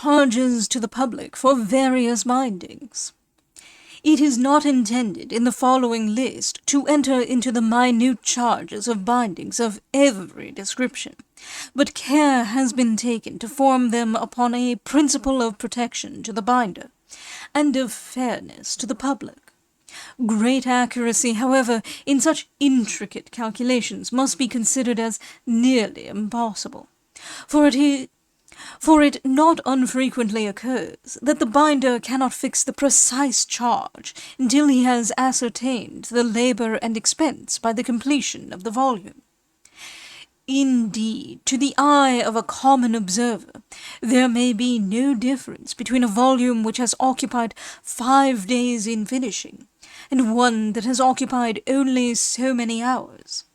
Charges to the public for various bindings. It is not intended in the following list to enter into the minute charges of bindings of every description, but care has been taken to form them upon a principle of protection to the binder, and of fairness to the public. Great accuracy, however, in such intricate calculations must be considered as nearly impossible, for it not unfrequently occurs that the binder cannot fix the precise charge until he has ascertained the labour and expense by the completion of the volume. Indeed, to the eye of a common observer, there may be no difference between a volume which has occupied 5 days in finishing, and one that has occupied only so many hours.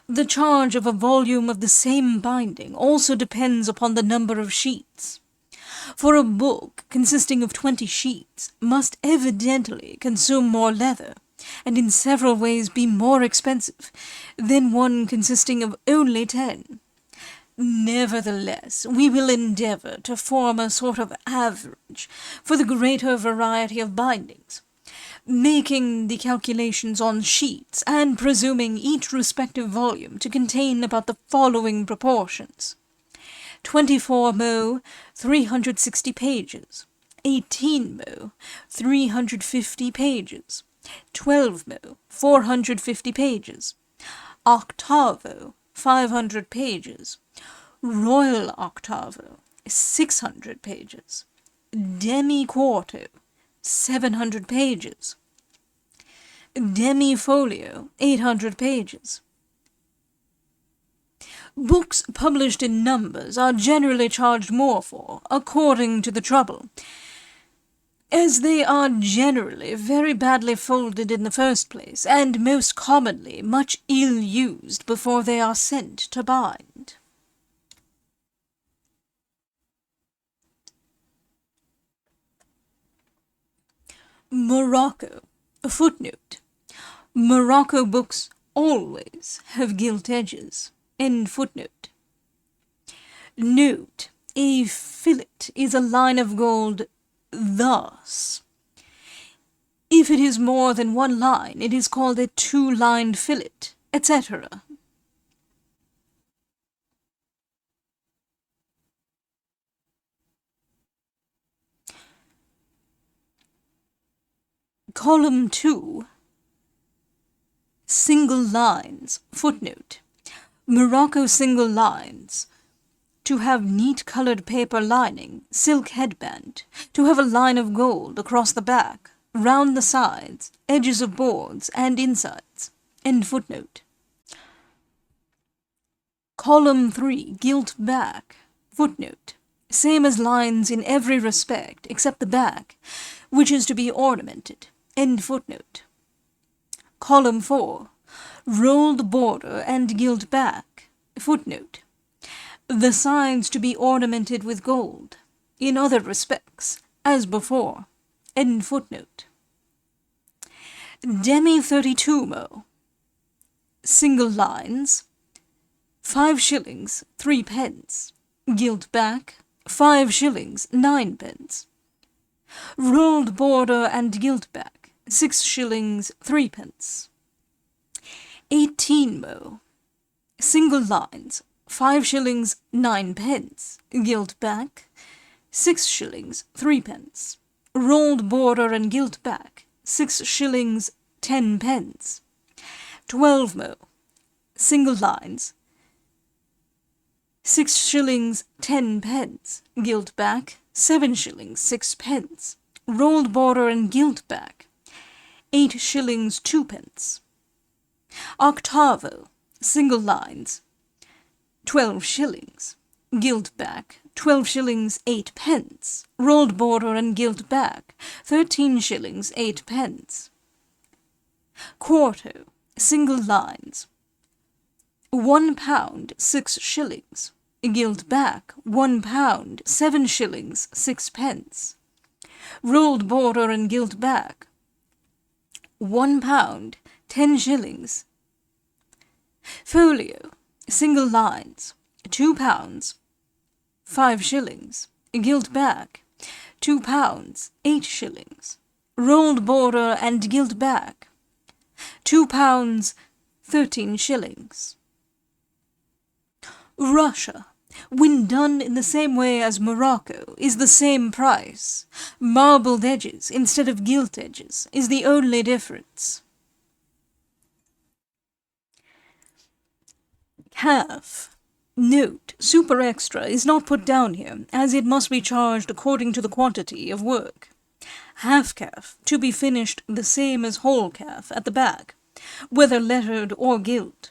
The charge of a volume of the same binding also depends upon the number of sheets. For a book consisting of 20 sheets must evidently consume more leather, and in several ways be more expensive, than one consisting of only 10. Nevertheless, we will endeavour to form a sort of average for the greater variety of bindings, making the calculations on sheets, and presuming each respective volume to contain about the following proportions: 24 mo, 360 pages, 18 mo, 350 pages, 12 mo, 450 pages, octavo, 500 pages, royal octavo, 600 pages, demi-quarto, 700 pages, demi-folio, 800 pages. Books published in numbers are generally charged more for, according to the trouble, as they are generally very badly folded in the first place, and most commonly much ill-used before they are sent to bind. Morocco. Footnote. Morocco books always have gilt edges. End footnote. Note. A fillet is a line of gold thus. If it is more than one line, it is called a two-lined fillet, etc. Column 2. Single lines. Footnote. Morocco single lines. To have neat-coloured paper lining, silk headband. To have a line of gold across the back, round the sides, edges of boards, and insides. End footnote. Column 3. Gilt back. Footnote. Same as lines in every respect except the back, which is to be ornamented. End footnote. Column 4. Rolled border and gilt back. Footnote. The sides to be ornamented with gold, in other respects, as before. End footnote. Demi-32mo. Single lines. 5 shillings, 3 pence. Gilt back, 5 shillings, 9 pence. Rolled border and gilt back, 6 shillings, 3 pence. 18mo. Single lines, 5 shillings, 9 pence. Gilt back, 6 shillings, 3 pence. Rolled border and gilt back, 6 shillings, 10 pence. 12mo. Single lines, 6 shillings, 10 pence. Gilt back, 7 shillings, 6 pence. Rolled border and gilt back, 8 shillings, 2 pence. Octavo. Single lines, 12 shillings. Gilt back, 12 shillings, 8 pence. Rolled border and gilt back, 13 shillings, 8 pence. Quarto. Single lines, £1, 6 shillings. Gilt back, £1, 7 shillings, 6 pence. Rolled border and gilt back, £1, 10 shillings. Folio. Single lines, £2, 5 shillings. gilt back, £2, 8 shillings. Rolled border and gilt back, £2, 13 shillings. Russia, when done in the same way as Morocco, is the same price. Marbled edges instead of gilt edges is the only difference. Calf. Note, super extra is not put down here, as it must be charged according to the quantity of work. Half calf, to be finished the same as whole calf at the back, whether lettered or gilt.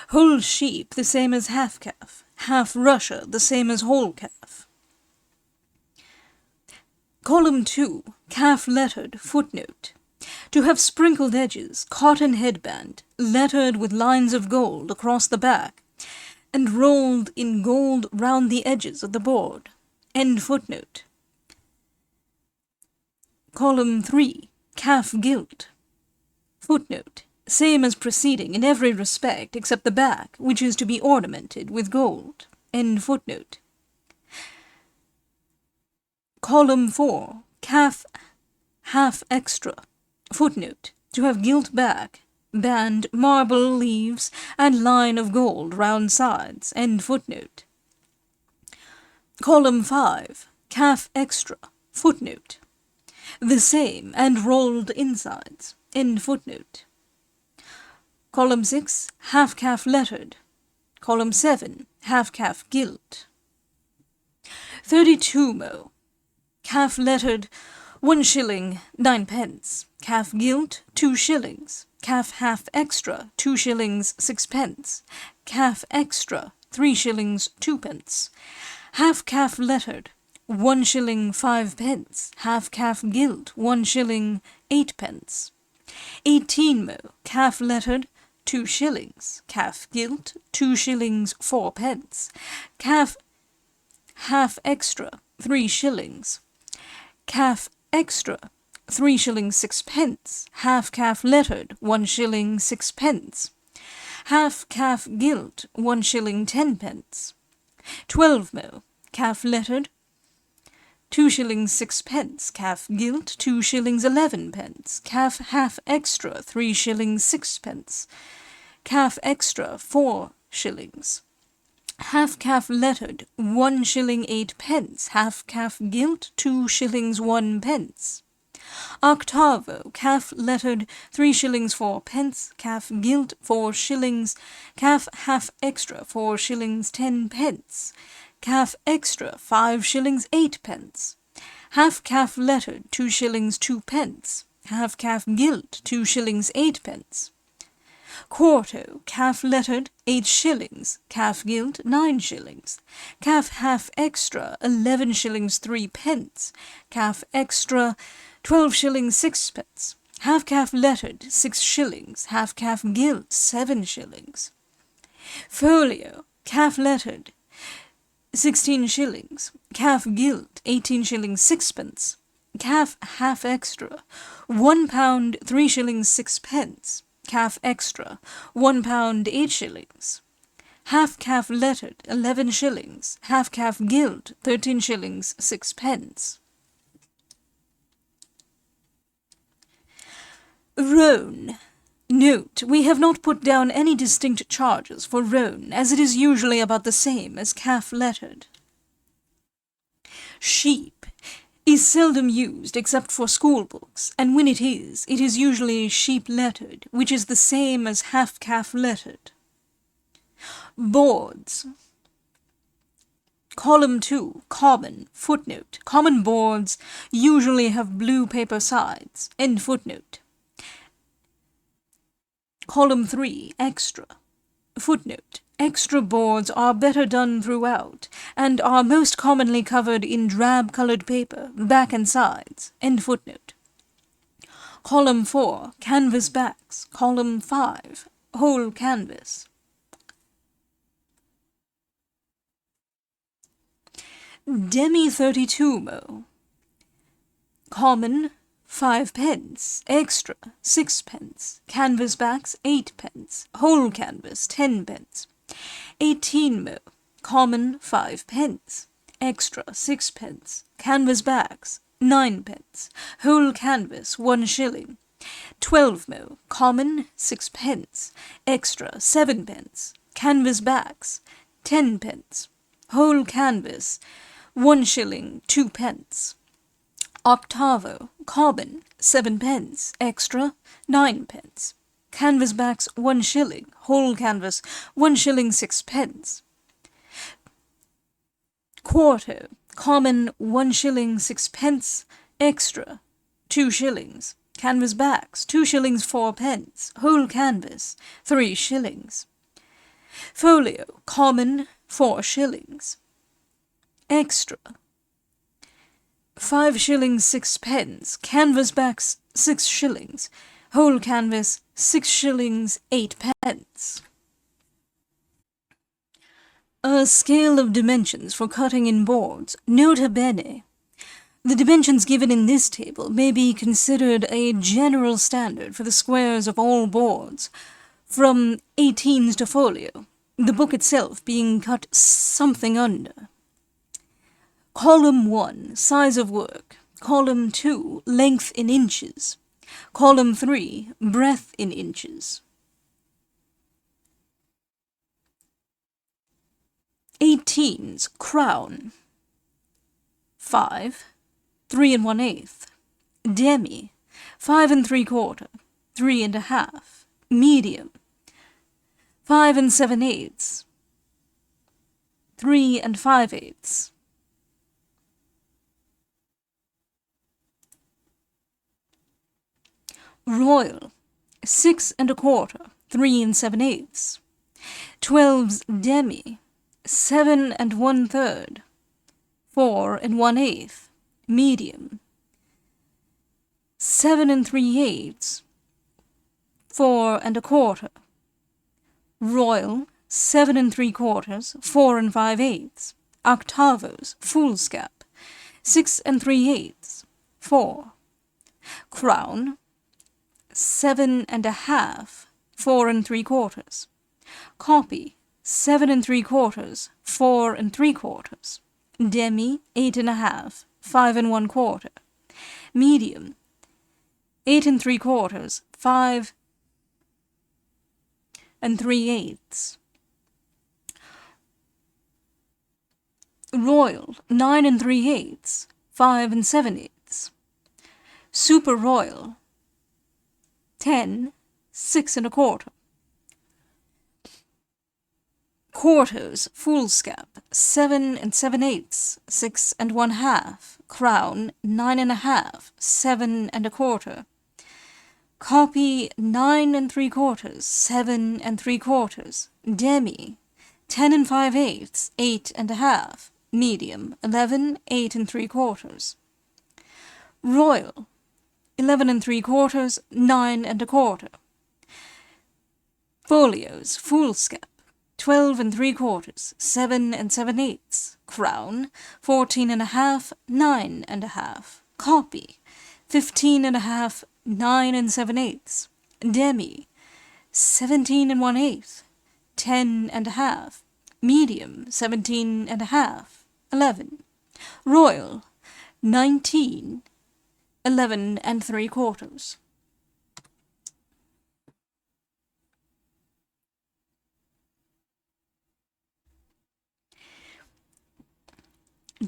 Whole sheep the same as half calf. Half Russia the same as whole calf. Column 2, calf lettered, footnote. To have sprinkled edges, cotton headband, lettered with lines of gold across the back, and rolled in gold round the edges of the board. End footnote. Column 3, calf gilt. Footnote. Same as preceding in every respect except the back, which is to be ornamented with gold. End footnote. Column 4, calf half extra. Footnote. To have gilt back, band, marble leaves, and line of gold round sides. End footnote. Column 5, calf extra. Footnote. The same and rolled insides. End footnote. Column 6, half calf lettered. Column 7, half calf gilt. 32 mo. Calf lettered, 1 shilling, 9 pence. Calf gilt, 2 shillings. Calf half extra, 2 shillings, 6 pence. Calf extra, 3 shillings, 2 pence. Half calf lettered, 1 shilling, 5 pence. Half calf gilt, 1 shilling, 8 pence. 18 mo. Calf lettered, 2 shillings. Calf gilt, 2 shillings, 4 pence. Calf half extra, 3 shillings. Calf extra, 3 shillings, 6 pence. Half calf lettered, 1 shilling, 6 pence. Half calf gilt, 1 shilling, 10 pence. 12 mo. Calf lettered, 2 shillings, 6 pence. Calf gilt, 2 shillings, 11 pence. Calf half extra, 3 shillings, 6 pence. Calf extra, 4 shillings. Half calf lettered, 1 shilling, 8 pence. Half calf gilt, 2 shillings, 1 pence. Octavo, calf lettered, 3 shillings, 4 pence. Calf gilt, 4 shillings. Calf half extra, 4 shillings, 10 pence. Calf extra, 5 shillings, 8 pence. Half calf lettered, 2 shillings, 2 pence. Half calf gilt, 2 shillings, 8 pence. Quarto, calf lettered, 8 shillings. Calf gilt, 9 shillings. Calf half extra, 11 shillings, 3 pence. Calf extra, 12 shillings, 6 pence. Half calf lettered, 6 shillings. Half calf gilt, 7 shillings. Folio, calf lettered, 16 shillings. Calf gilt, 18 shillings, 6 pence. Calf half extra, £1, 3 shillings, 6 pence. Calf extra, £1, 8 shillings. Half calf lettered, 11 shillings. Half calf gilt, 13 shillings, 6 pence. Roan. Note, we have not put down any distinct charges for roan, as it is usually about the same as calf lettered. Sheep is seldom used except for school books, and when it is usually sheep lettered, which is the same as half calf lettered. Boards. Column 2, common, footnote. Common boards usually have blue paper sides, end footnote. Column 3, extra. Footnote. Extra boards are better done throughout, and are most commonly covered in drab-coloured paper, back and sides. End footnote. Column 4, canvas backs. Column 5, whole canvas. Demi 32 mo. Common, 5 pence. Extra, 6 pence. Canvas backs, 8 pence. Whole canvas, 10 pence. 18 mo. Common, 5 pence. extra 6 pence. Canvas backs 9 pence. Whole canvas 1 shilling. 12mo, common 6 pence. Extra 7 pence. Canvas backs 10 pence. Whole canvas 1 shilling 2 pence. Octavo, common 7 pence. Extra 9 pence. Canvas backs 1 shilling. Whole canvas 1 shilling 6 pence. Quarto, common 1 shilling 6 pence. Extra 2 shillings. Canvas backs 2 shillings 4 pence. Whole canvas 3 shillings. Folio, common 4 shillings. Extra 5 shillings 6 pence. Canvas backs 6 shillings. Whole canvas 6 shillings 8 pence. A scale of dimensions for cutting in boards. Nota bene. The dimensions given in this table may be considered a general standard for the squares of all boards, from 18s to folio, the book itself being cut something under. Column 1, size of work. Column 2, length in inches. Column 3, breadth in inches. 18s, crown. 5, 3 1/8. Demi, 5 3/4, 3 1/2. Medium, 5 7/8, 3 5/8. Royal, 6 1/4, 3 7/8. 12's demi, 7 1/3, 4 1/8. Medium, 7 3/8, 4 1/4. Royal, 7 3/4, 4 5/8. Octavos, foolscap, 6 3/8, 4. Crown, 7 1/2, 4 3/4. Copy, 7 3/4, 4 3/4. Demi, 8 1/2, 5 1/4. Medium, 8 3/4, 5 3/8. Royal, 9 3/8, 5 7/8. Super Royal, 10, 6 1/4. Quartos, foolscap, 7 7/8, 6 1/2. Crown, 9 1/2, 7 1/4. Copy, 9 3/4, 7 3/4. Demi, 10 5/8, 8 1/2. Medium, 11, 8 3/4. Royal, 11 3/4, 9 1/4. Folios, foolscap, 12 3/4, 7 7/8. Crown, 14 1/2, 9 1/2. Copy, 15 1/2, 9 7/8. Demi, 17 1/8, 10 1/2. Medium, 17 1/2, 11. Royal, 19, 11 3/4.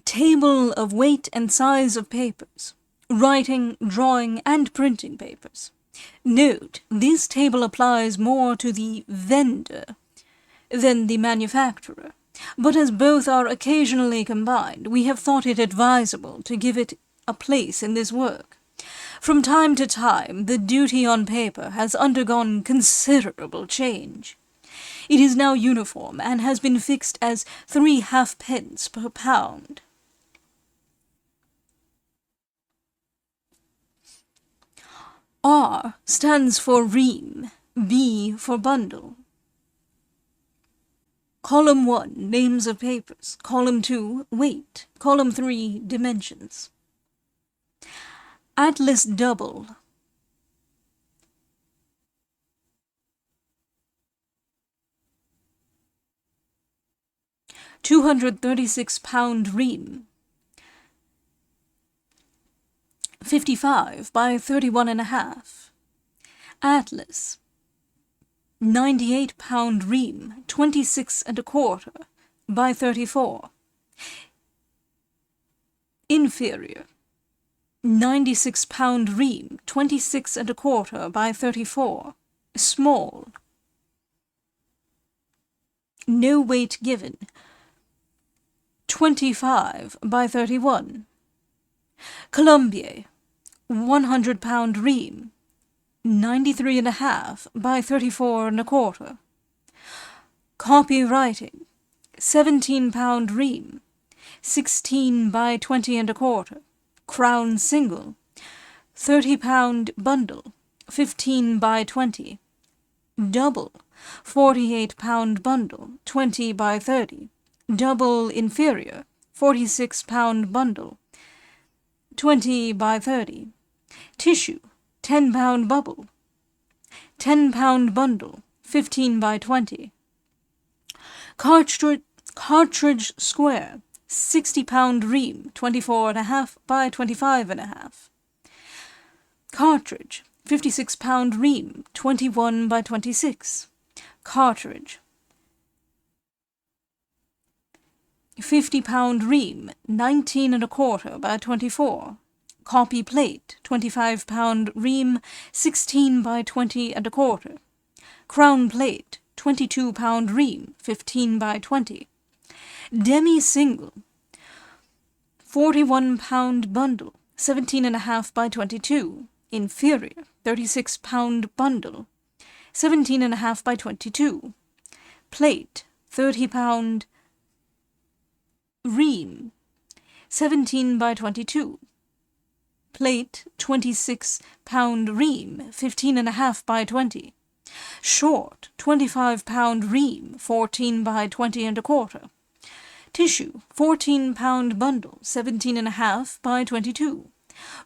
Table of weight and size of papers. Writing, drawing, and printing papers. Note, this table applies more to the vendor than the manufacturer, but as both are occasionally combined, we have thought it advisable to give it a place in this work. From time to time, the duty on paper has undergone considerable change. It is now uniform and has been fixed as 3 halfpence per pound. R stands for ream, B for bundle. Column 1, names of papers. Column 2, weight. Column 3, dimensions. Atlas double. £236 ream, 55 by 31.5. Atlas, £98 ream, 26.25 by 34. Inferior, £96 ream, 26.25 by 34. Small, no weight given, 25 by 31. Colombier, £100 ream, 93.5 by 34.25. Copywriting, £17 ream, 16 by 20.25. Crown single, £30 bundle, 15 by 20. Double, £48 bundle, 20 by 30. Double inferior, £46 bundle, 20 by 30. Tissue, £10 bubble, £10 bundle, 15 by 20. Cartridge square, £60 ream, 24.5 by 25.5. Cartridge, £56 ream, 21 by 26. Cartridge, £50 ream, 19.25 by 24. Copy plate, £25 ream, 16 by 20.25. Crown plate, £22 ream, 15 by 20. Demi-single, £41 bundle, 17.5 by 22. Inferior, £36 bundle, 17.5 by 22. Plate, £30 ream, 17 by 22. Plate, £26 ream, 15.5 by 20. Short, £25 ream, 14 by 20.25. Tissue, £14 bundle, 17.5 by 22.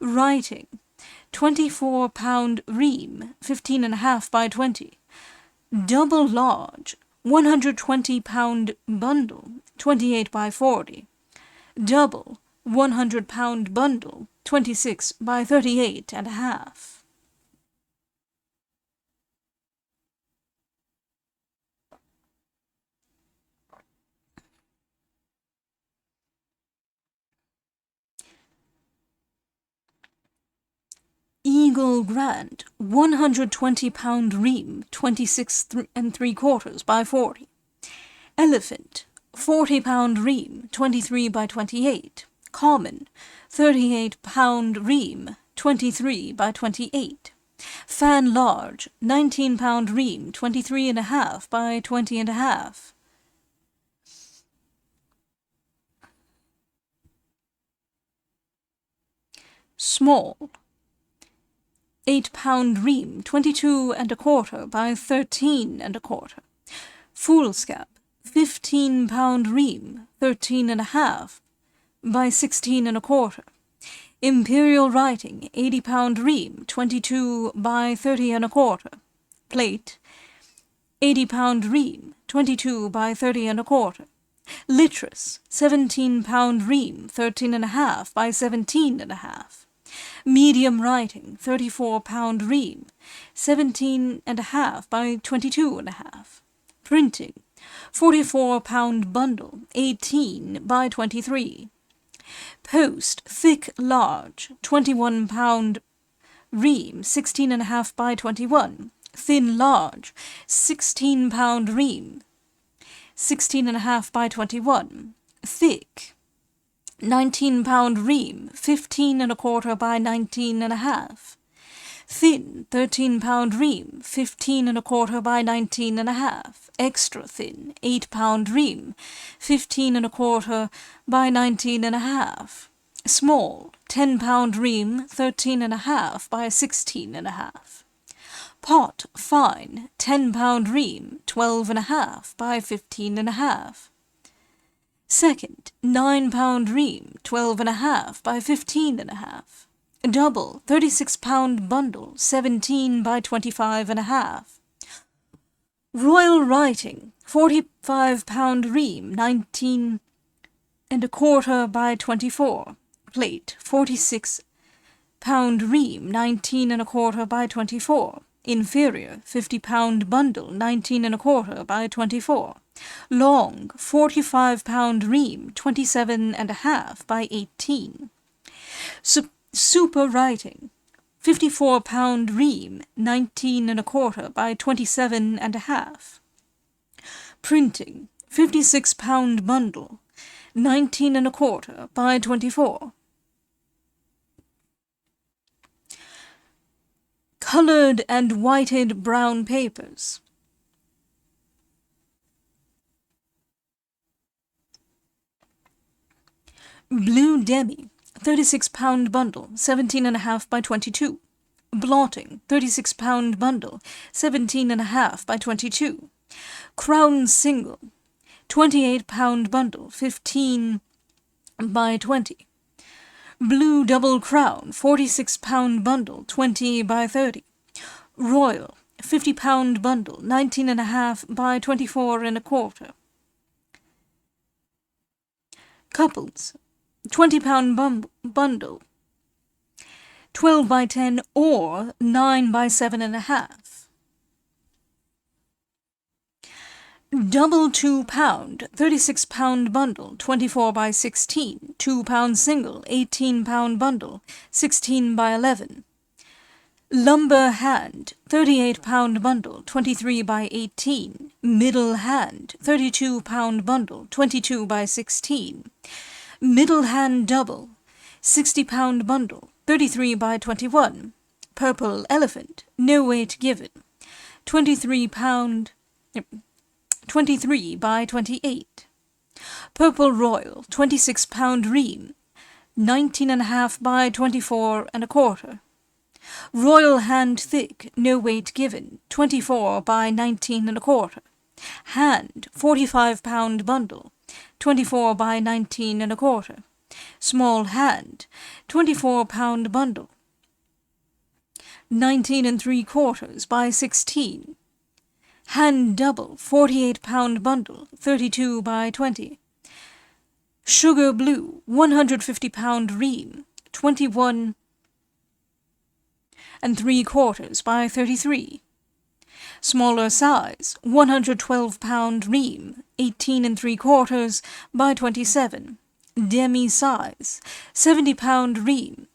Writing, £24 ream, 15.5 by 20. Double large, £120 bundle, 28 by 40. Double, £100 bundle, 26 by 38.5. Eagle Grand, £120 ream, 26.75 by 40. Elephant, £40 ream, 23 by 28. Common, £38 ream, 23 by 28. Fan large, £19 ream, 23.5 by 20.5. Small, £8 ream, 22.25 by 13.25. Foolscap, £15 ream, 13.5 by 16.25. Imperial writing, £80 ream, 22 by 30.25. Plate, £80 ream, 22 by 30.25. Littress, £17 ream, 13.5 by 17.5. Medium writing, £34 ream, 17.5 by 22.5. Printing, £44 bundle, 18 by 23. Post, thick large, £21 ream, 16.5 by 21. Thin large, £16 ream, 16.5 by 21. Thick, £19 ream, 15.25 by 19.5. Thin, £13 ream, 15.25 by 19.5. Extra thin, £8 ream, 15.25 by 19.5. Small, £10 ream, 13.5 by 16.5. Pot, fine, £10 ream, 12.5 by 15.5. Second, £9 ream, 12.5 by 15.5. Double, £36 bundle, 17 by 25.5. Royal writing, 45-pound ream, 19¼ by 24. Plate, 46-pound ream, 19¼ by 24. Inferior, 50-pound bundle, 19¼ by 24. Long, 45-pound ream, 27½ by 18. Super writing, 54-pound ream, 19¼ by 27½. Printing, 56-pound bundle, 19¼ by 24. Colored and whited brown papers. Blue demi, 36-pound bundle, 17½ by 22. Blotting, 36-pound bundle, 17½ by 22. Crown single, 28-pound bundle, 15 by 20. Blue double crown, 46-pound bundle, 20 by 30. Royal, 50-pound bundle, 19½ by 24¼ Couples, 20-pound bundle, 12 by 10 or 9 by 7½. Double 2-pound, 36-pound bundle, 24 by 16. 2-pound single, 18-pound bundle, 16 by 11. Lumber hand, 38-pound bundle, 23 by 18. Middle hand, 32-pound bundle, 22 by 16. Middle hand double, 60-pound bundle, 33 by 21. Purple elephant, no weight given, 23 by 28. Purple royal, 26-pound ream, 19½ by 24¼ Royal hand thick, no weight given, 24 by 19¼ Hand, 45-pound bundle, 24 by 19¼ Small hand, 24-pound bundle, 19¾ by 16. Hand double, 48-pound bundle, 32 by 20. Sugar blue, 150-pound ream, 21¾ by 33. Smaller size, 112-pound ream, 18¾ by 27. Demi size, 70-pound ream,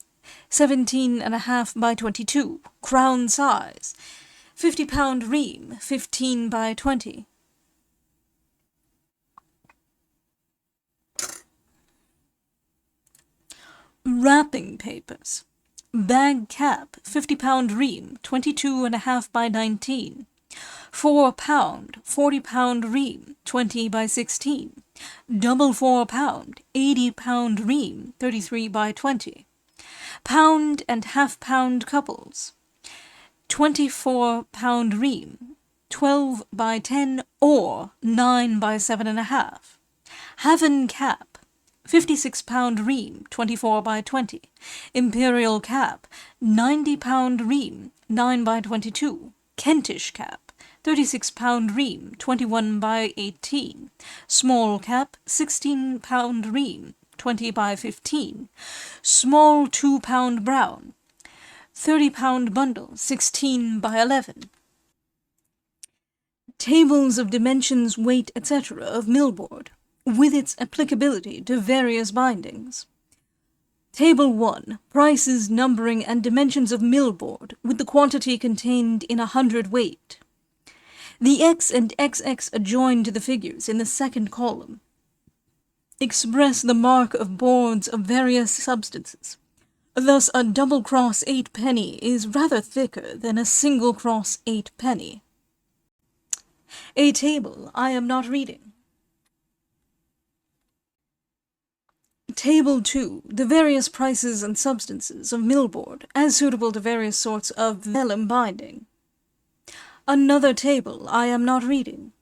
17½ by 22. Crown size, 50-pound ream, 15 by 20. Wrapping papers. Bag cap, 50-pound ream, 22½ by 19. 4-pound, 40-pound ream, 20 by 16. Double 4-pound, 80-pound ream, 33 by 20. Pound and half-pound couples, 24-pound ream, 12 by 10 or 9 by 7½. Haven cap, 56-pound ream, 24 by 20. Imperial cap, 90-pound ream, 9 by 22. Kentish cap, 36-pound ream, 21 by 18. Small cap, 16-pound ream, 20 by 15. Small 2-pound brown, 30-pound bundle, 16 by 11. Tables of dimensions, weight, etc. of millboard, with its applicability to various bindings. Table 1. Prices, numbering, and dimensions of millboard, with the quantity contained in 100 weight. The X and XX adjoined to the figures in the second column express the mark of boards of various substances. Thus, a double cross 8-penny is rather thicker than a single cross 8-penny. A table I am not reading. Table 2. The various prices and substances of millboard, as suitable to various sorts of vellum binding. Another table I am not reading.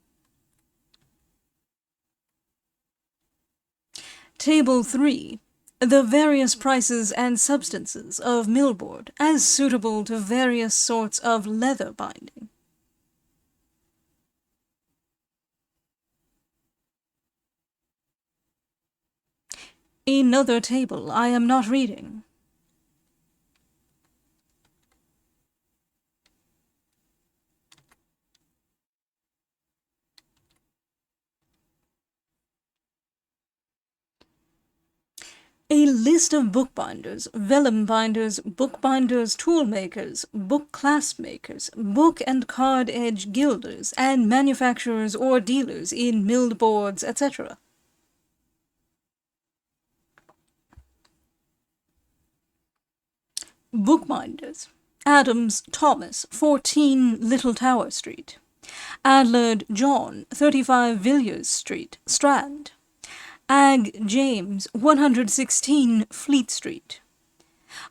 Table 3. The various prices and substances of millboard, as suitable to various sorts of leather binding. Another table I am not reading. A list of bookbinders, vellum binders, bookbinders, tool makers, book clasp makers, book and card edge gilders, and manufacturers or dealers in milled boards, etc. Bookbinders. Adams, Thomas, 14 Little Tower Street. Adlard, John, 35 Villiers Street, Strand. Ag, James, 116 Fleet Street.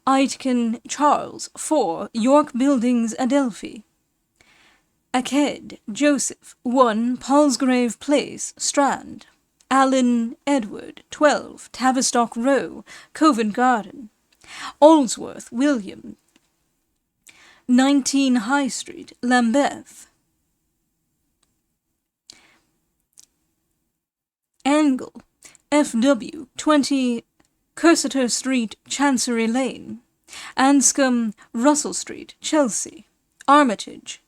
Aitken, Charles, 4 York Buildings, Adelphi. Aked, Joseph, 1 Palsgrave Place, Strand. Allen, Edward, 12 Tavistock Row, Covent Garden. Allsworth, William, 19 High Street, Lambeth. Angle, F.W., 20 Cursitor Street, Chancery Lane. Anscombe, Russell Street, Chelsea. Armitage,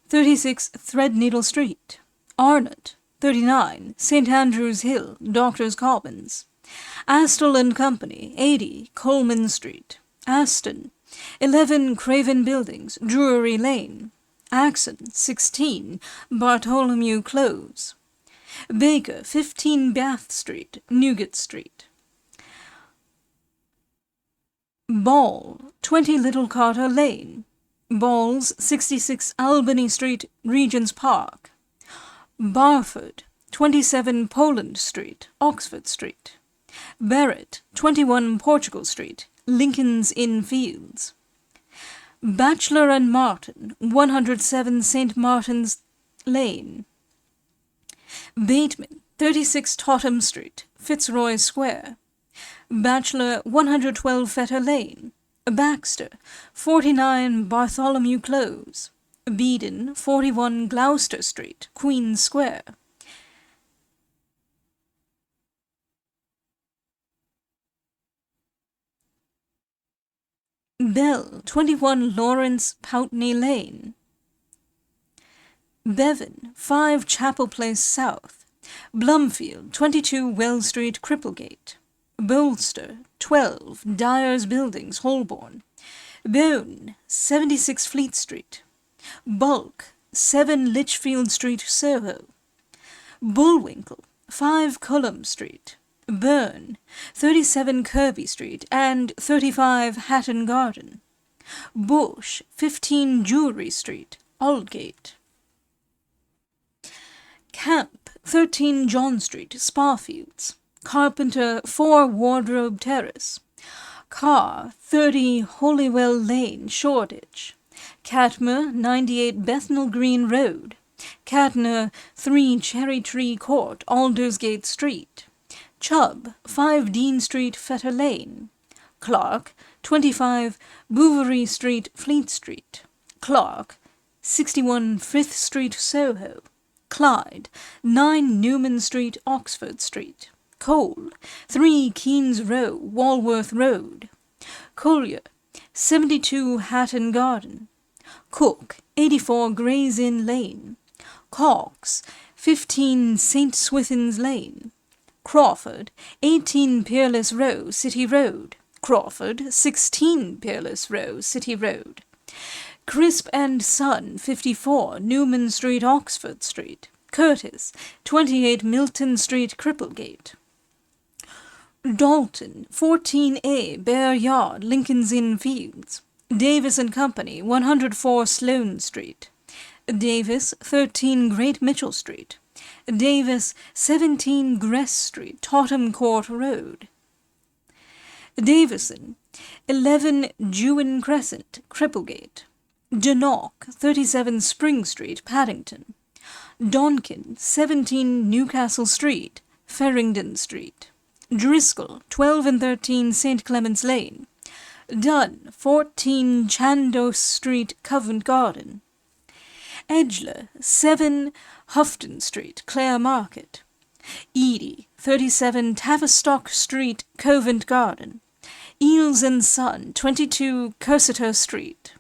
36 Threadneedle Street. Arnott, 39 St. Andrew's Hill, Doctors' Commons. Astle and Company, 80 Coleman Street. Aston, 11 Craven Buildings, Drury Lane. Axon, 16 Bartholomew Close. Baker, 15 Bath Street, Newgate Street. Ball, 20 Little Carter Lane. Balls, 66 Albany Street, Regent's Park. Barford, 27 Poland Street, Oxford Street. Barrett, 21 Portugal Street, Lincoln's Inn Fields. Batchelor and Martin, 107 St. Martin's Lane. Bateman, 36 Totham Street, Fitzroy Square. Batchelor, 112 Fetter Lane. Baxter, 49 Bartholomew Close. Beedon, 41 Gloucester Street, Queen Square. Bell, 21 Lawrence Poutney Lane. Bevan, 5 Chapel Place South. Blumfield, 22 Wells Street, Cripplegate. Bolster, 12 Dyer's Buildings, Holborn. Bone, 76 Fleet Street. Bulk, 7 Lichfield Street, Soho. Bullwinkle, 5 Cullum Street. Burn, 37 Kirby Street and 35 Hatton Garden. Bush, 15 Jewelry Street, Aldgate. Camp, 13 John Street, Sparfields. Carpenter, 4 Wardrobe Terrace. Carr, 30 Holywell Lane, Shoreditch. Catmer, 98 Bethnal Green Road. Catner, 3 Cherry Tree Court, Aldersgate Street. Chubb, 5 Dean Street, Fetter Lane. Clark, 25 Bouverie Street, Fleet Street. Clark, 61 Frith Street, Soho. Clyde, 9 Newman Street, Oxford Street. Cole, 3 Keynes Row, Walworth Road. Collier, 72 Hatton Garden. Cook, 84 Gray's Inn Lane. Cox, 15 St. Swithin's Lane. Crawford, 18 Peerless Row, City Road. Crawford, 16 Peerless Row, City Road. Crisp and Son, 54 Newman Street, Oxford Street. Curtis, 28 Milton Street, Cripplegate. Dalton, 14A Bear Yard, Lincoln's Inn Fields. Davis and Company, 104 Sloane Street. Davis, 13 Great Mitchell Street. Davis, 17 Gress Street, Tottenham Court Road. Davison, 11 Jewin Crescent, Cripplegate. Denock, 37 Spring Street, Paddington. Donkin, 17 Newcastle Street, Ferringdon Street. Driscoll, 12 and 13 St. Clement's Lane. Dunn, 14 Chandos Street, Covent Garden. Edgler, 7 Houghton Street, Clare Market. Eady, 37 Tavistock Street, Covent Garden. Eels and Son, 22 Cursitor Street.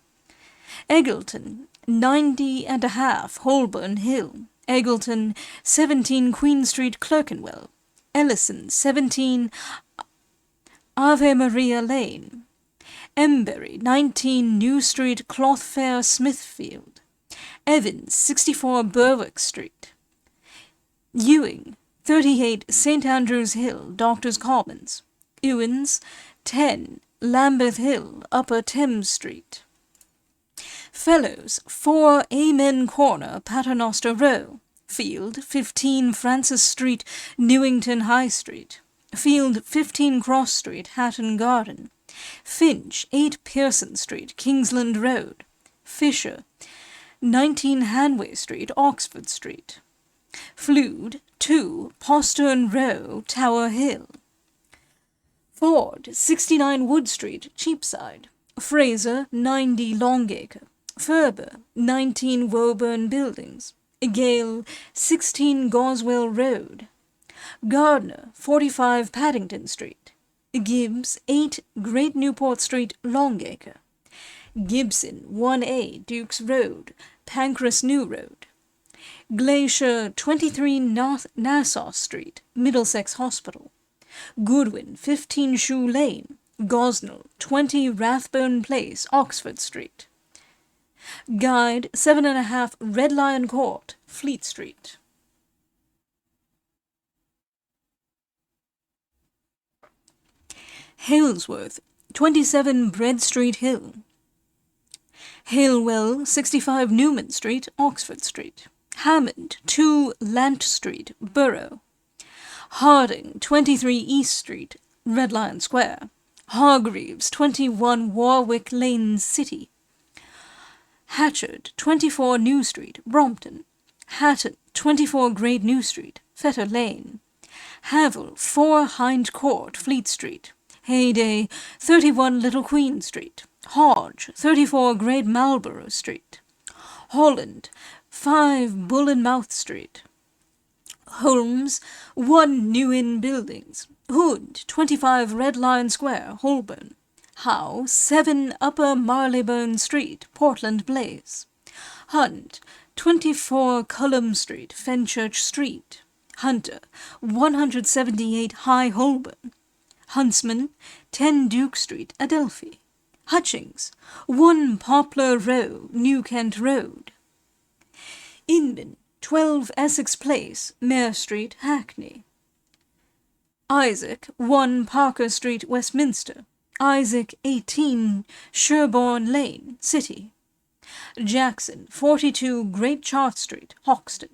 Eggleton, 90.5 Holborn Hill. Eggleton, 17 Queen Street, Clerkenwell. Ellison, 17 Ave Maria Lane. Embury, 19 New Street, Clothfair, Smithfield. Evans, 64 Berwick Street. Ewing, 38 St. Andrew's Hill, Doctors' Commons. Ewins, 10 Lambeth Hill, Upper Thames Street. Fellows, 4 Amen Corner, Paternoster Row. Field, 15 Francis Street, Newington High Street. Field, 15 Cross Street, Hatton Garden. Finch, 8 Pearson Street, Kingsland Road. Fisher, 19 Hanway Street, Oxford Street. Flood, 2 Postern Row, Tower Hill. Ford, 69 Wood Street, Cheapside. Fraser, 90 Longacre. Ferber, 19 Woburn Buildings. Gale, 16 Goswell Road. Gardner, 45 Paddington Street. Gibbs, 8 Great Newport Street, Longacre. Gibson, 1A Dukes Road, Pancras New Road. Glacier, 23 North Nassau Street, Middlesex Hospital. Goodwin, 15 Shoe Lane. Gosnell, 20 Rathbone Place, Oxford Street. Guide, 7.5 Red Lion Court, Fleet Street. Halesworth, 27 Bread Street Hill. Halewell, 65 Newman Street, Oxford Street. Hammond, 2 Lant Street, Borough. Harding, 23 East Street, Red Lion Square. Hargreaves, 21 Warwick Lane, City. Hatchard, 24 New Street, Brompton. Hatton, 24 Great New Street, Fetter Lane. Havel, 4 Hind Court, Fleet Street. Heyday, 31 Little Queen Street. Hodge, 34 Great Marlborough Street. Holland, 5 Bull and Mouth Street. Holmes, 1 New Inn Buildings. Hood, 25 Red Lion Square, Holborn. Howe, 7 Upper Marylebone Street, Portland Place. Hunt, 24 Cullum Street, Fenchurch Street. Hunter, 178 High Holborn. Huntsman, 10 Duke Street, Adelphi. Hutchings, 1 Poplar Row, New Kent Road. Inman, 12 Essex Place, Mare Street, Hackney. Isaac, 1 Parker Street, Westminster. Isaac, 18 Sherborne Lane, City. Jackson, 42 Great Chartres Street, Hoxton.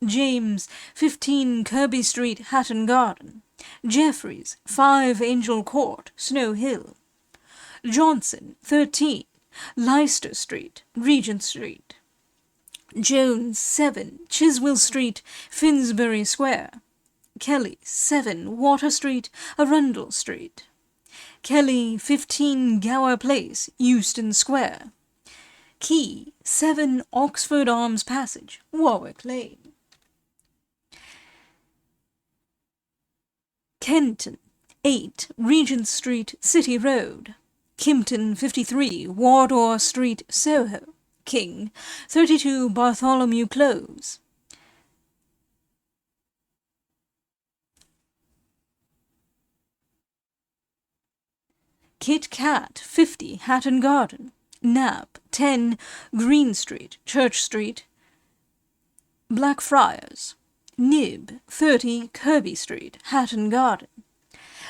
James, 15 Kirby Street, Hatton Garden. Jeffreys, 5 Angel Court, Snow Hill. Johnson, 13 Leicester Street, Regent Street. Jones, 7 Chiswell Street, Finsbury Square. Kelly, 7 Water Street, Arundel Street. Kelly, 15 Gower Place, Euston Square. Key, 7 Oxford Arms Passage, Warwick Lane. Kenton, 8 Regent Street, City Road. Kimpton, 53 Wardour Street, Soho. King, 32 Bartholomew Close. Kit Kat, 50 Hatton Garden. Knapp, 10 Green Street, Church Street, Blackfriars. Nib, 30 Kirby Street, Hatton Garden.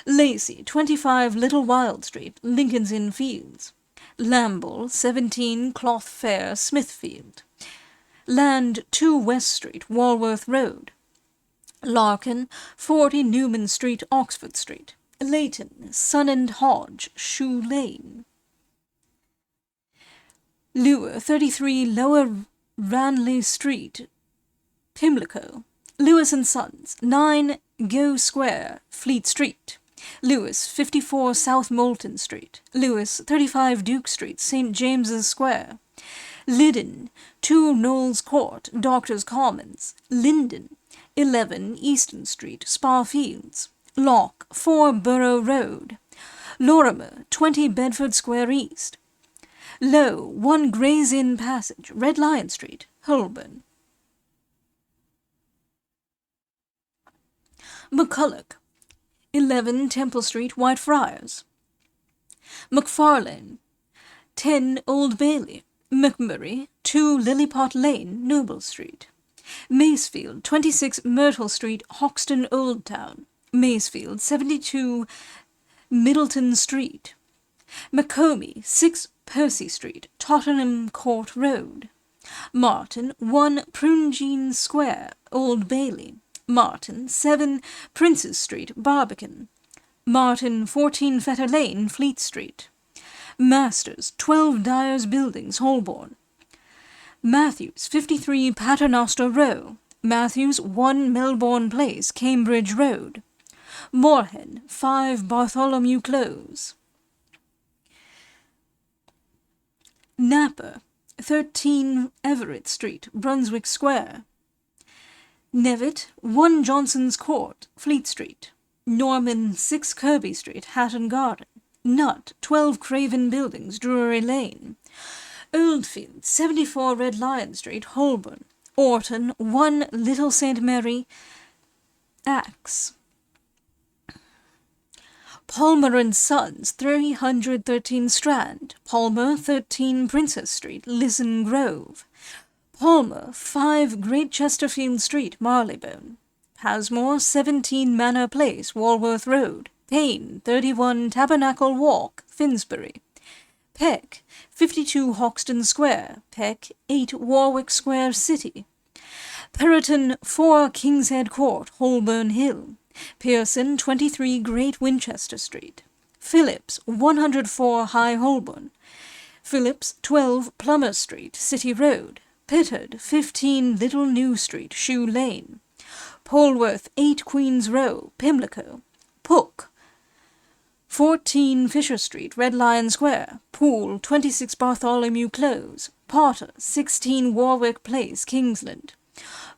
Lacey, 25 Little Wild Street, Lincoln's Inn Fields. Lamble, 17 Cloth Fair, Smithfield. Land, 2 West Street, Walworth Road. Larkin, 40 Newman Street, Oxford Street. Leighton, Sun and Hodge, Shoe Lane. Lewer, 33 Lower Ranelagh Street, Pimlico. Lewis and Sons, 9 Go Square, Fleet Street. Lewis, 54 South Moulton Street. Lewis, 35 Duke Street, St. James's Square. Liddon, 2 Knowles Court, Doctors' Commons. Linden, 11 Easton Street, Spa Fields. Lock, 4 Borough Road. Lorimer, 20 Bedford Square East. Low, 1 Gray's Inn Passage, Red Lion Street, Holborn. McCulloch, 11 Temple Street, Whitefriars. McFarlane, 10 Old Bailey. McMurray, 2 Lilliput Lane, Noble Street. Masefield, 26 Myrtle Street, Hoxton Old Town. Masefield, 72 Middleton Street. Macomie, 6 Percy Street, Tottenham Court Road. Martin, 1 Prunegine Square, Old Bailey. Martin, 7 Princes Street, Barbican. Martin, 14 Fetter Lane, Fleet Street. Masters, 12 Dyer's Buildings, Holborn. Matthews, 53 Paternoster Row. Matthews, 1 Melbourne Place, Cambridge Road. Moorhead, 5 Bartholomew Close. Napa, 13 Everett Street, Brunswick Square. Nevitt, 1 Johnson's Court, Fleet Street. Norman, 6 Kirby Street, Hatton Garden. Nutt, 12 Craven Buildings, Drury Lane. Oldfield, 74 Red Lion Street, Holborn. Orton, 1 Little St. Mary, Axe. Palmer and Sons, 313 Strand. Palmer, 13 Princess Street, Lisson Grove. Palmer, 5 Great Chesterfield Street, Marylebone. Pasmore, 17 Manor Place, Walworth Road. Payne, 31 Tabernacle Walk, Finsbury. Peck, 52 Hoxton Square. Peck, 8 Warwick Square, City. Perroton, 4 Kingshead Court, Holborn Hill. Pearson, 23 Great Winchester Street. Phillips, 104 High Holborn. Phillips, 12 Plummer Street, City Road. Pittard, 15 Little New Street, Shoe Lane. Polwarth, 8 Queen's Row, Pimlico. Pook, 14 Fisher Street, Red Lion Square. Poole, 26 Bartholomew Close. Potter, 16 Warwick Place, Kingsland.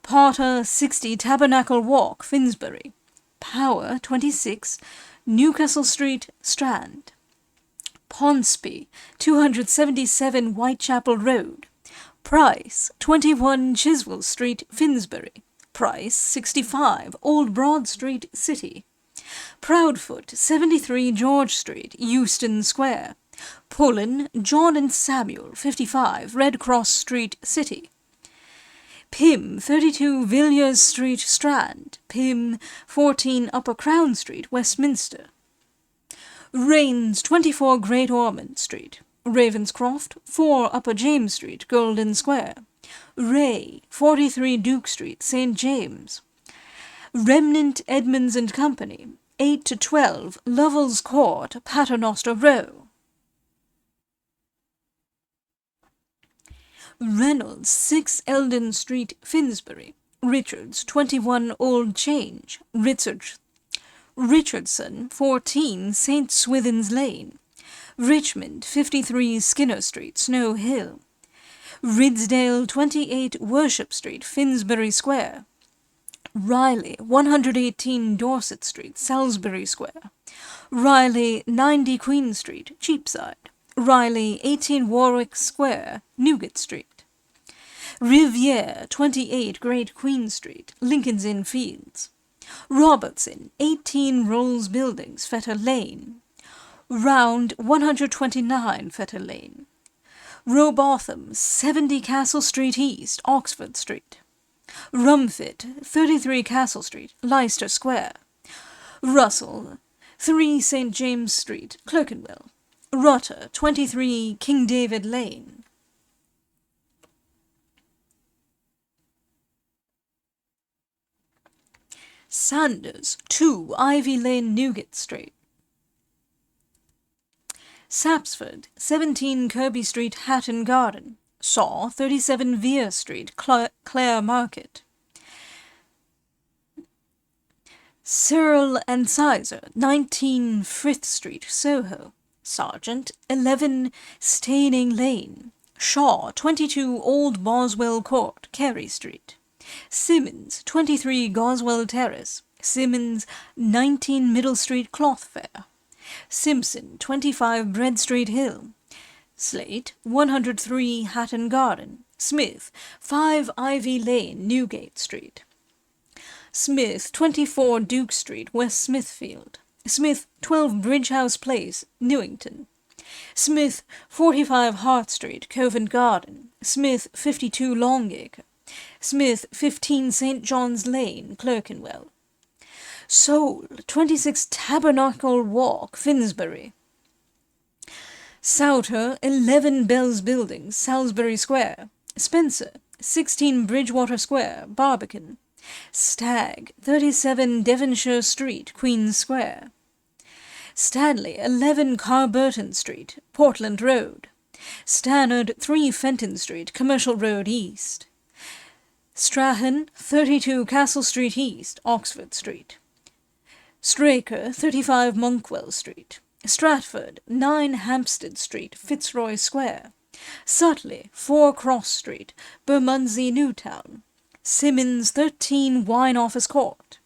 Potter, 60 Tabernacle Walk, Finsbury. Power, 26 Newcastle Street, Strand. Ponsby, 277 Whitechapel Road. Price, 21 Chiswell Street, Finsbury. Price, 65 Old Broad Street, City. Proudfoot, 73 George Street, Euston Square. Pullen, John and Samuel, 55 Red Cross Street, City. Pym, 32 Villiers Street, Strand. Pym, 14 Upper Crown Street, Westminster. Rains, 24 Great Ormond Street. Ravenscroft, 4 Upper James Street, Golden Square. Ray, 43 Duke Street, St. James. Remnant, Edmonds and Company, 8 to 12 Lovell's Court, Paternoster Row. Reynolds, 6 Eldon Street, Finsbury. Richards, 21 Old Change. Richardson, 14 St. Swithin's Lane. Richmond, 53 Skinner Street, Snow Hill. Ridsdale, 28 Worship Street, Finsbury Square. Riley, 118 Dorset Street, Salisbury Square. Riley, 90 Queen Street, Cheapside. Riley, 18 Warwick Square, Newgate Street. Riviere, 28 Great Queen Street, Lincoln's Inn Fields. Robertson, 18 Rolls Buildings, Fetter Lane. Round, 129 Fetter Lane. Robotham, 70 Castle Street East, Oxford Street. Rumfit, 33 Castle Street, Leicester Square. Russell, 3 St. James Street, Clerkenwell. Rutter, 23 King David Lane. Sanders, 2 Ivy Lane, Newgate Street. Sapsford, 17 Kirby Street, Hatton Garden. Saw, 37 Vere Street, Clare Market. Cyril and Sizer, 19 Frith Street, Soho. Sergeant, 11 Staining Lane. Shaw, 22 Old Boswell Court, Carey Street. Simmons, 23 Goswell Terrace. Simmons, 19 Middle Street Cloth Fair. Simpson, 25 Bread Street Hill. Slate, 103 Hatton Garden. Smith, 5 Ivy Lane, Newgate Street. Smith, 24 Duke Street, West Smithfield. Smith, 12 Bridge House Place, Newington. Smith, 45 Hart Street, Covent Garden. Smith, 52 Longacre. Smith, 15 St. John's Lane, Clerkenwell. Soule, 26 Tabernacle Walk, Finsbury. Souter, 11 Bell's Buildings, Salisbury Square. Spencer, 16 Bridgewater Square, Barbican. Stagg, 37 Devonshire Street, Queen's Square. Stanley, 11 Carburton Street, Portland Road. Stannard, 3 Fenton Street, Commercial Road East. Strahan, 32 Castle Street East, Oxford Street. Straker, 35 Monkwell Street. Stratford, 9 Hampstead Street, Fitzroy Square. Sutley, 4 Cross Street, Bermondsey Newtown. Simmons, 13 Wine Office Court.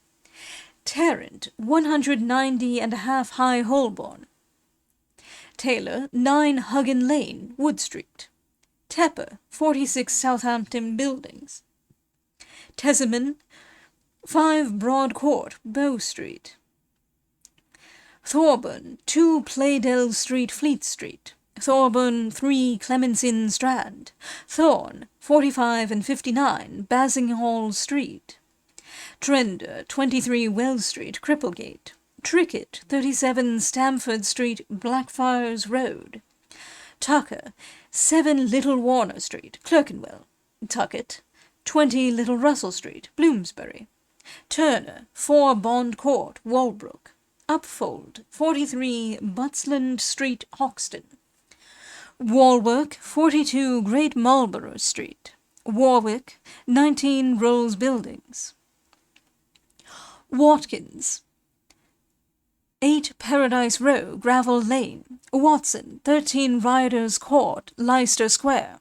Tarrant, 190.5 High Holborn. Taylor, 9 Huggin Lane, Wood Street. Tepper, 46 Southampton Buildings. Tesseman, 5 Broad Court, Bow Street. Thorburn, 2 Playdell Street, Fleet Street. Thorburn, 3 Clements Inn Strand. Thorn, 45 and 59 Basinghall Street. Trender, 23 Wells Street, Cripplegate. Trickett, 37 Stamford Street, Blackfriars Road. Tucker, 7 Little Warner Street, Clerkenwell. Tuckett, 20 Little Russell Street, Bloomsbury. Turner, 4 Bond Court, Walbrook. Upfold, 43 Buttsland Street, Hoxton. Walwork, 42 Great Marlborough Street. Warwick, 19 Rolls Buildings. Watkins, 8 Paradise Row, Gravel Lane. Watson, 13 Rioters Court, Leicester Square.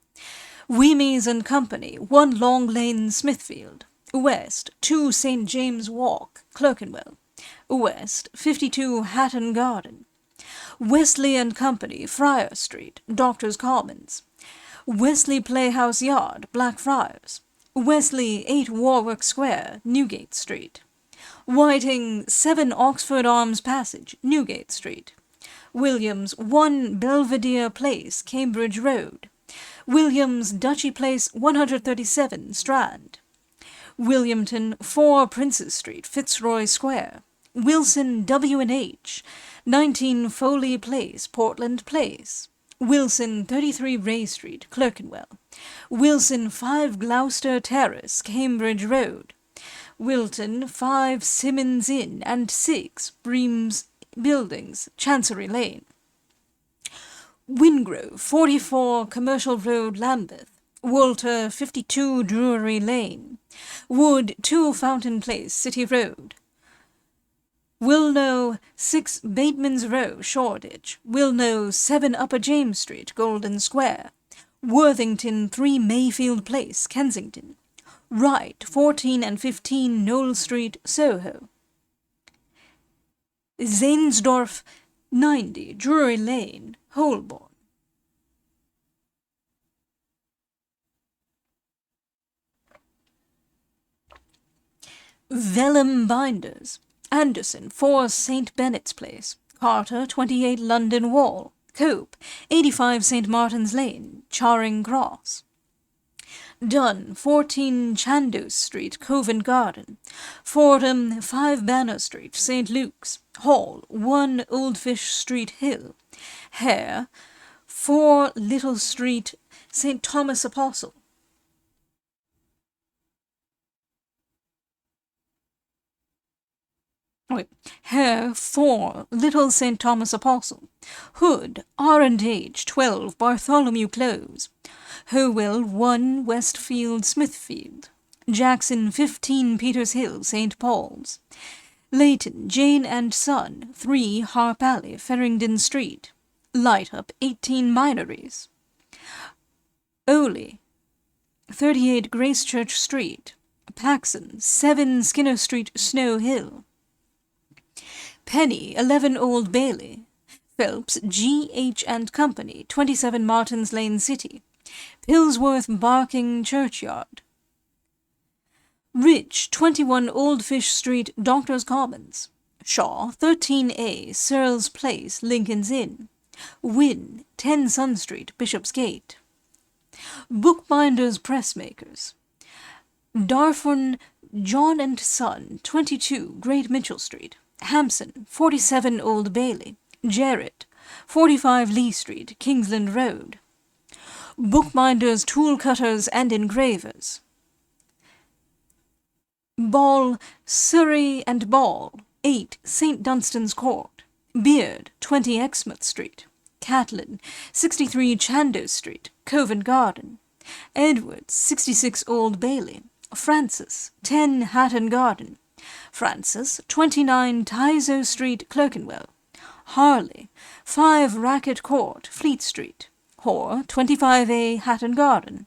Weemies and Company, 1 Long Lane, Smithfield. West, 2 St. James Walk, Clerkenwell. West, 52 Hatton Garden. Wesley and Company, Friar Street, Doctors' Commons. Wesley Playhouse Yard, Blackfriars. Wesley, 8 Warwick Square, Newgate Street. Whiting, 7 Oxford Arms Passage, Newgate Street. Williams, 1 Belvedere Place, Cambridge Road. Williams, Duchy Place, 137, Strand. Williamton, 4 Princes Street, Fitzroy Square. Wilson, W&H, 19 Foley Place, Portland Place. Wilson, 33 Ray Street, Clerkenwell. Wilson, 5 Gloucester Terrace, Cambridge Road. Wilton, 5 Simmons Inn and 6 Bream's Buildings, Chancery Lane. Wingrove, 44 Commercial Road, Lambeth. Walter, 52 Drury Lane. Wood, 2 Fountain Place, City Road. Wilno, 6 Bateman's Row, Shoreditch. Wilno, 7 Upper James Street, Golden Square. Worthington, 3 Mayfield Place, Kensington. Wright, 14 and 15 Knoll Street, Soho. Zanesdorf, 90 Drury Lane, Holborn. Vellum Binders. Anderson, 4 St. Benet's Place. Carter, 28 London Wall. Cope, 85 St. Martin's Lane, Charing Cross. Dunn, 14 Chandos Street, Covent Garden. Fordham, 5 Banner Street, St. Luke's. Hall, 1 Oldfish Street Hill. Hare, 4 Little Street, St. Thomas Apostle. Hare, 4 Little St. Thomas Apostle. Hood, R&H, 12 Bartholomew Close. Howell, 1 Westfield Smithfield. Jackson, 15 Peters Hill, St. Paul's. Leighton, Jane and Son, 3 Harp Alley, Ferringdon Street. Lightup, 18 Minories. Oley, 38 Gracechurch Street. Paxson, 7 Skinner Street, Snow Hill. Penny, 11 Old Bailey. Phelps, G.H. and Company, 27 Martins Lane, City. Pillsworth, Barking Churchyard. Rich, 21 Old Fish Street, Doctors' Commons. Shaw, 13A, Searles Place, Lincoln's Inn. Wynne, 10 Sun Street, Bishop's Gate. Bookbinders Pressmakers. Darfurn, John and Son, 22 Great Mitchell Street. Hampson, 47 Old Bailey. Jarrett, 45 Lee Street, Kingsland Road. Bookbinders, Tool Cutters and Engravers. Ball, Surrey and Ball, 8 St. Dunstan's Court. Beard, 20 Exmouth Street. Catlin, 63 Chandos Street, Covent Garden. Edwards, 66 Old Bailey. Francis, 10 Hatton Garden. Francis, 29 Tyzo Street, Clerkenwell. Harley, 5 Racket Court, Fleet Street. Hoare, 25A, Hatton Garden.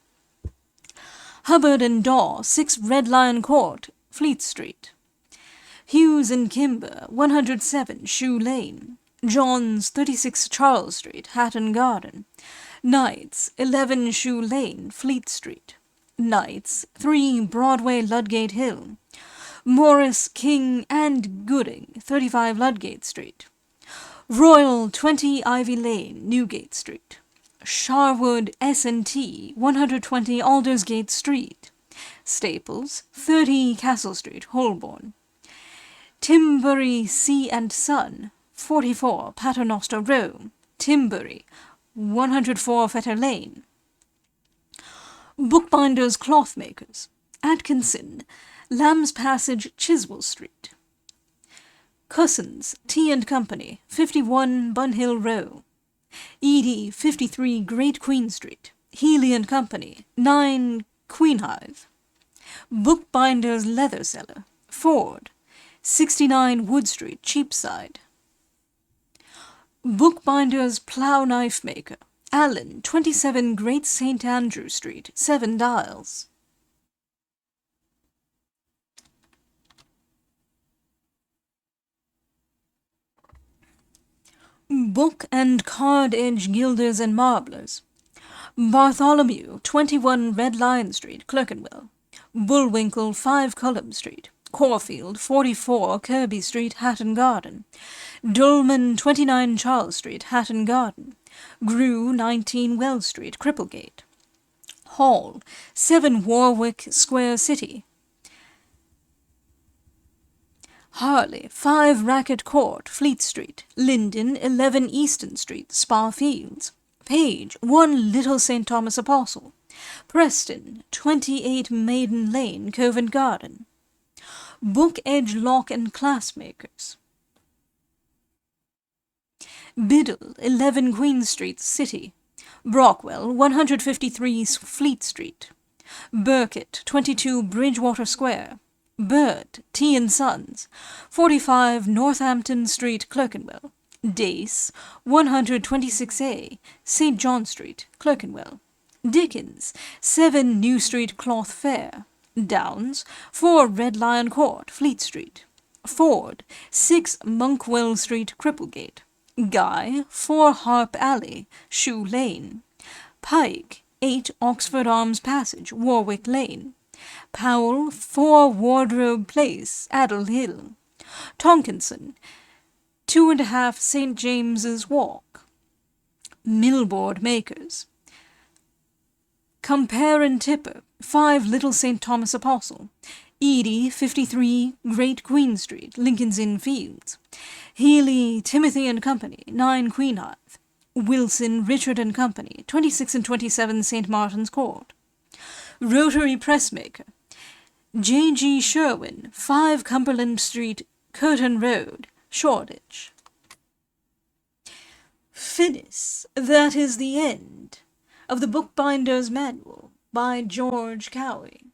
Hubbard and Daw, 6 Red Lion Court, Fleet Street. Hughes and Kimber, 107 Shoe Lane. Johns, 36 Charles Street, Hatton Garden. Knights, 11 Shoe Lane, Fleet Street. Knights, 3 Broadway, Ludgate Hill. Morris, King and Gooding, 35 Ludgate Street. Royal, 20 Ivy Lane, Newgate Street. Sharwood, S&T, 120 Aldersgate Street. Staples, 30 Castle Street, Holborn. Timbury, C and Son, 44 Paternoster Row. Timbury, 104 Fetter Lane. Bookbinders Clothmakers. Atkinson, Lamb's Passage, Chiswell Street. Cussons, Tea and Company, 51 Bunhill Row. Eady, 53 Great Queen Street. Healy and Company, 9 Queenhive. Bookbinders Leather Seller. Ford, 69 Wood Street, Cheapside. Bookbinders Plough Knife Maker. Allen, 27 Great St. Andrew Street, 7 Dials. Book and Card Edge Gilders and Marblers. Bartholomew, 21 Red Lion Street, Clerkenwell. Bullwinkle, 5 Cullum Street. Corfield, 44 Kirby Street, Hatton Garden. Dolman, 29 Charles Street, Hatton Garden. Grew, 19 Wells Street, Cripplegate. Hall, 7 Warwick Square City. Harley, 5 Racket Court, Fleet Street. Linden, 11 Easton Street, Spa Fields. Page, 1 Little St. Thomas Apostle. Preston, 28 Maiden Lane, Covent Garden. Book Edge Lock and Classmakers. Biddle, 11 Queen Street, City. Brockwell, 153 Fleet Street. Burkitt, 22 Bridgewater Square. Bird, T and Sons, 45 Northampton Street, Clerkenwell. Dace, 126A, St. John Street, Clerkenwell. Dickens, 7 New Street Cloth Fair. Downs, 4 Red Lion Court, Fleet Street. Ford, 6 Monkwell Street, Cripplegate. Guy, 4 Harp Alley, Shoe Lane. Pike, 8 Oxford Arms Passage, Warwick Lane. Powell, 4 Wardrobe Place, Addle Hill. Tonkinson, 2.5 St. James's Walk. Millboard Makers. Compare and Tipper, 5 Little St. Thomas Apostle. Eady, 53 Great Queen Street, Lincoln's Inn Fields. Healy, Timothy and Company, 9 Queenhive. Wilson, Richard and Company, 26 and 27 St. Martin's Court. Rotary Pressmaker. J.G. Sherwin, 5 Cumberland Street, Curtin Road, Shoreditch. Finis, that is the end of the Bookbinder's Manual by George Cowie.